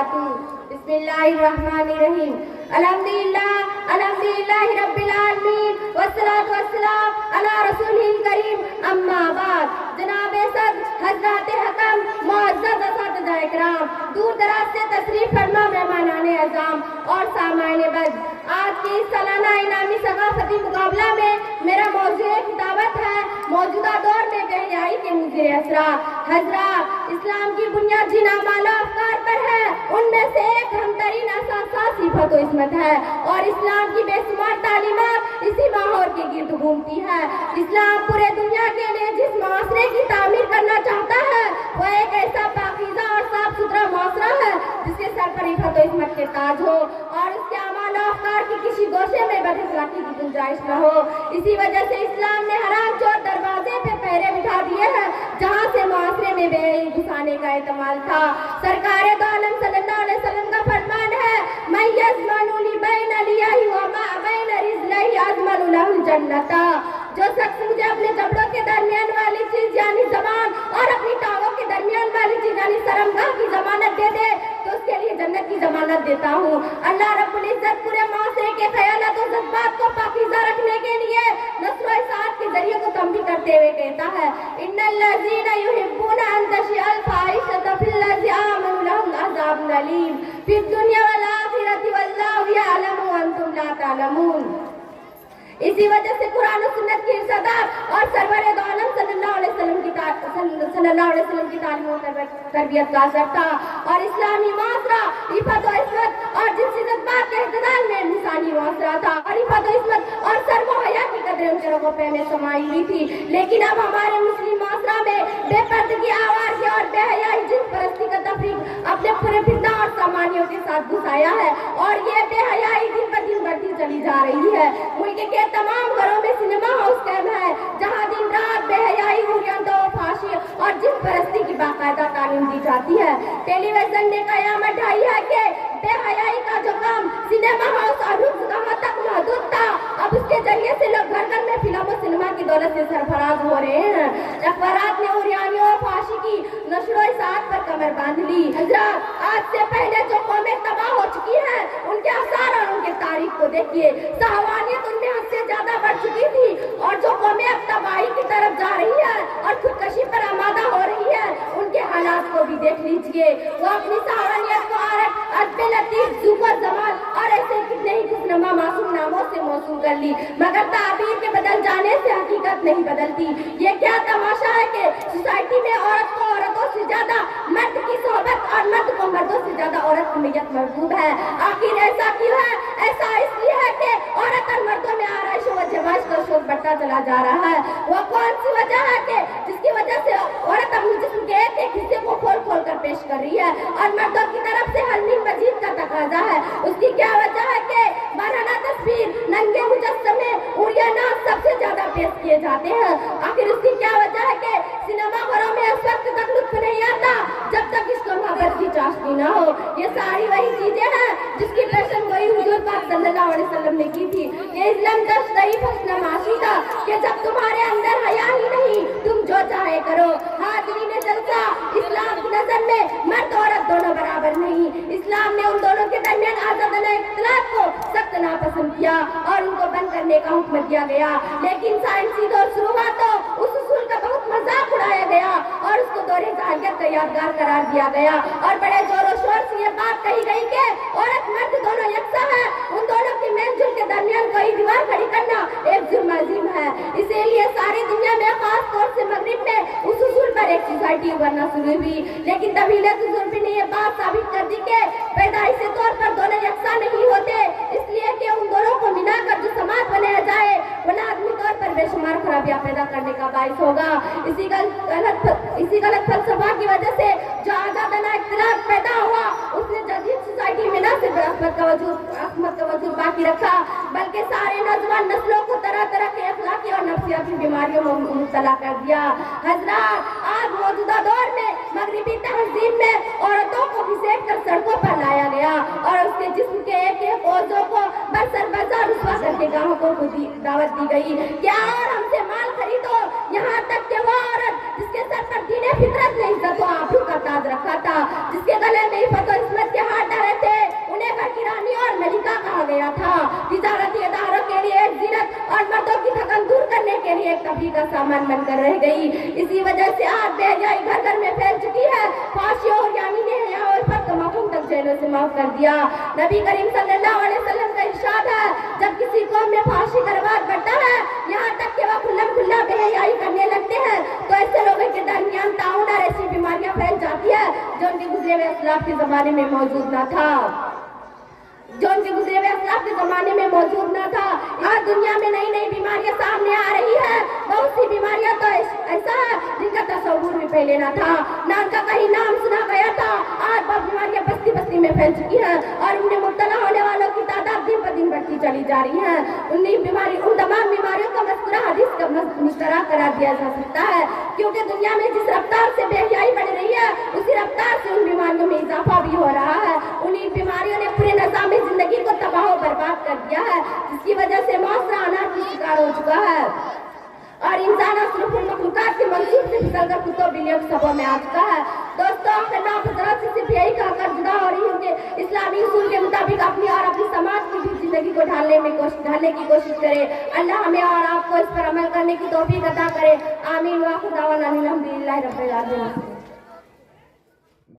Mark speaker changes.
Speaker 1: वबरकातुहू। बिस्मिल्लाहिर्रहमानिर्रहीम। अल्हम्दुलिल्लाह रब्बिल आलमीन वस्सलातु वस्सलाम अला रसूलिल करीम, अम्मा बाद। जनाबे सद हज़रात हकम मुअज़्ज़ज़ असातिज़ा इकराम, दूर दराज से तशरीफ फरमा मेहमानाने अज़ाम और सामाईन बज़, आज की सालाना इनामी सकाफती मुकाबला में मेरा मौज़ूए खिताबत है मौजूदा दौर में गहराई के मुज़िर असरा। हज़रात, इस्लाम की बुनियाद जिन आमाल अफ़कार पर है उनमें से एक हमतरीन असासा सिफ़त व इस्मत है, और इस्लाम की बेशुमार तालीमात इसी माहौल के गिर्द घूमती है। इस्लाम पूरे दुनिया के लिए जिस माशरे की तामीर करना चाहता है वह एक ऐसा पाकीज़ा और साफ सुथरा माशरा है जिसके सर पर इफ़्फ़त व इस्मत के ताज हो और उसके आमाल व अफ़कार की किसी गोशे में बदअखलाक़ी की गुंजाइश न हो। इसी वजह से इस्लाम ने हराम चोर दरवाजे पे पहरे बिठा दिए हैं जहाँ से माशरे में बेईमानी घुसाने का एहतमाल था। सरकारे दो आलम सल्लल्लाहु अलैहि वसल्लम का फरमान है, मैं यज़मनु ली बैन लियाही व मा बैन रिज़लैहि अज़मनु लहुल जन्नता। जो शख्स मुझे अपने जबड़ों के दरमियान वाली चीज यानी ज़बान और अपनी टांगों के दरमियान वाली चीज यानी शर्मगाह की जमानत दे दे तो उसके लिए जन्नत की जमानत देता हूँ। अल्लाह रब्बुल इज्जत पूरे माशरे के ख़यालात और जज्बात को पाकीज़ा रखने के लिए नस्र व इसाअत के जरिए को तंबीह करते हुए कहता है, इन्नल्लज़ीना युहिब्बूना अन तशिअल फ़ाहिशतु फ़िल्लज़ीना आमनु लहुम अज़ाबुन अलीम फ़िद दुनिया वल आखिरति वल्लाहु यअलमु व अंतुम ला तअलमून। इसी वजह से कुरान और सुन्नत की इरशादात और सरवर दो आलम सल्लल्लाहु अलैहि वसल्लम की तालीम और तरबियत का असर था, और इस्लामी माशरा इफ़्फ़त व इस्मत और जिनसी जज्बात के इत्तेदाल में इंसानी माशरा था, और इफ़्फ़त व इस्मत और शर्म व हया की कदरें उनके रगों में समाई हुई थी। लेकिन अब हमारे मुस्लिम माशरा में बेपर्दगी, आवाज़ और बेहयाई, जिन्स परस्ती का तफरीक अपने पूरे फितना और सामानियों के साथ घुसाया है, और ये बेहयाई दिन ब दिन बढ़ती चली जा रही है। मुल्क के तमाम घरों में सिनेमा हाउस कैद है जहां दिन रात बेहयाई, हुर्रियत और फाशी और जिन परस्ती की बाकायदा तालीम दी जाती है। टेलीविजन ने कयामत ढाई है कि बेहयाई का जो काम सिनेमा हाउस और रुज़गाह तक महदूद था, अब उसके जरिए से लोग घर घर में फिल्म और सिनेमा की दौलत से सरफराज हो रहे हैं। अखबारात ने हुर्रियत और फाशी की नशर व इशाअत पर कमर बांध ली। हज़रात, आज से पहले जो कौमें तबाह हो चुकी हैं उनके आसार और उनके तारीख को देखिए। सहवानियत उनमें हद से ज्यादा बढ़ चुकी थी, और जो कौमें अब तबाही की तरफ जा रही है और खुदकशी पर आमादा हो रही है उनके हालात को भी देख लीजिए। वो अपनी सहवानियत को अदब लतीफ, ज़ुफ़र, जमाल और ऐसे कितने ही खुशनुमा मासूम नामों से मौसूल कर ली, मगर ताबीर के बदल जाने से हकीकत नहीं बदलती। ये क्या तमाशा है कि सोसाइटी में औरत को औरतों से ज्यादा मर्द की सोहबत और मर्द को मर्दों से ज्यादा औरत की मैयत महबूब है। आखिर ऐसा क्यों है? ऐसा इसलिए है कि औरत और मर्दों में आराइश व जवाइश का शोध बढ़ता चला जा रहा है। वो कौन सी वजह है कि जिसकी वजह से औरत अपने जिस्म के एक हिस्से को खोल खोल कर पेश कर रही है और मर्दों की तरफ से हल्मी मजीद का तकाजा है? उसकी क्या वजह है कि मरहना तस्वीर, नंगे मुजस्समे, उरियाना सबसे ज्यादा पेश किए जाते हैं? आखिर उसकी क्या वजह है कि सिनेमा घरों में उस वक्त तक लुत्फ नहीं आता जब तक इसको मोहब्बत की चाशनी ना हो? ये सारी वही चीजें हैं जिसकी पेशन गोई हुजूर पाक सल्लल्लाहु अलैहि वसल्लम ने की थी। ये इस्लाम का सही फैसला माशी था कि जब तुम्हारे अंदर हया ही नहीं तुम जो चाहे करो। हाज़रीन जलसा, इस्लाम की नजर में मर्द औरत दोनों बराबर नहीं। इस्लाम ने उन दोनों के दरमियान आज़ादाना इख्तिलाफ को सख्त नापसंद किया और उनको बंद करने का हुक्म दिया गया। लेकिन साइंसी दौर शुरू हुआ तो उस उसूल का बहुत मजाक उड़ाया गया और उसको दौरे जाहिलियत का यादगार करार दिया गया, और बड़े जोरों शोर से ये बात कही गई कि औरत मर्द दोनों यकसा है, उन दोनों की मेलजुल के दरमियान कोई दीवार खड़ी करना एक जुर्म अजीम है। इसीलिए सारी दुनिया में, खास तौर से मगरिब में, उस उसूल पर एक सोसाइटी उभरना शुरू हुई। लेकिन तबीयत जुर्म ने ये बात साबित कर दी कि पैदाइशी तौर पर दोनों यकसा नहीं होते, इसलिए कि उन दोनों को मिलाकर जो समाज बनाया जाए वो लाज़मी तौर पर बेशुमार खराबियां पैदा करने का बाइस होगा। इसी गलत फलसफा की वजह से जो आज़ादाना इख्तिलाफ पैदा हुआ उसने जदीद सोसाइटी में न सिर्फ अहमद का वजूद बाकी रखा बल्कि सारे नौजवान नस्लों को तरह तरह के अखलाकी और नफ्सियाती बीमारियों में मुब्तला कर दिया। हज़रात, आज मौजूदा दौर में मगरिबी तहजीब में औरतों को घसीट कर सड़कों पर लाया गया और उसके जिस्म के एक एक औज़ों को बरसर बरसा रुस्वा करके ग्राहकों को दावत दी गई क्या और हमसे माल खरीदो। यहाँ तक कि वो औरत जिसके सर पर दीने फितरत ने इज्जत व आबरू का ताज रखा था, जिसके गले में इफ़्फ़त व इस्मत के हार रातों की थकान दूर करने के लिए एक तफरीह का सामान बनकर रह गई। इसी वजह से आज बेहयाई घर घर में फैल चुकी है। फांसी और यामीन हया और फर्द का माफूम तक जेलों से माफ कर दिया। नबी करीम सल्लल्लाहु अलैहि वसल्लम का इरशाद है, जब किसी कौम में फांसी का रिवाज बढ़ता है, यहाँ तक कि वह खुल्लम खुल्ला बेहयाई करने लगते हैं, तो ऐसे लोगों के दरमियान ताउन और ऐसी बीमारियां फैल जाती है जो उनके गुजरे हुए असलाफ के जमाने में मौजूद न था, जो उनके गुजरे हुए असलाफ के जमाने में मौजूद न था। आज दुनिया में नई नई बीमारियां सामने आ रही है। बहुत सी बीमारियां तो ऐसा है जिनका तस्वुर भी पहले न था, न उनका कहीं नाम सुना गया था। आज वो बीमारियां बस्ती बस्ती में फैल चुकी हैं और उनमें मुब्तला होने वालों की तादाद दिन ब दिन बढ़ती चली जा रही है। उन तमाम बीमारियों का मज़कूरा हदीस का मुश्तरक करार दिया जा सकता है, क्योंकि दुनिया में जिस रफ्तार से बेहयाई बढ़ रही है, उसी रफ्तार से उन बीमारियों में इजाफा भी हो रहा है। उन्हीं बीमारियों ने पूरे निज़ाम जिंदगी को तबाह और बर्बाद कर दिया है, जिसकी वजह से मौसरा अनाज की शिकार हो चुका है और इंसान असरफुल मखलूकात के मंसूब से फिसलकर कुत्तों बिल्लियों के सबों में आ चुका है। दोस्तों, मैं हज़रात से सिर्फ यही कहकर जुड़ा हो रही हूँ कि इस्लामी उसूल के मुताबिक अपनी और अपनी समाज की भी जिंदगी को ढालने की कोशिश करें। अल्लाह हमें और आपको इस पर अमल करने की तौफीक अता करे। आमीन। व आखिर दावाना अनिल हम्दुलिल्लाहि रब्बिल आलमीन।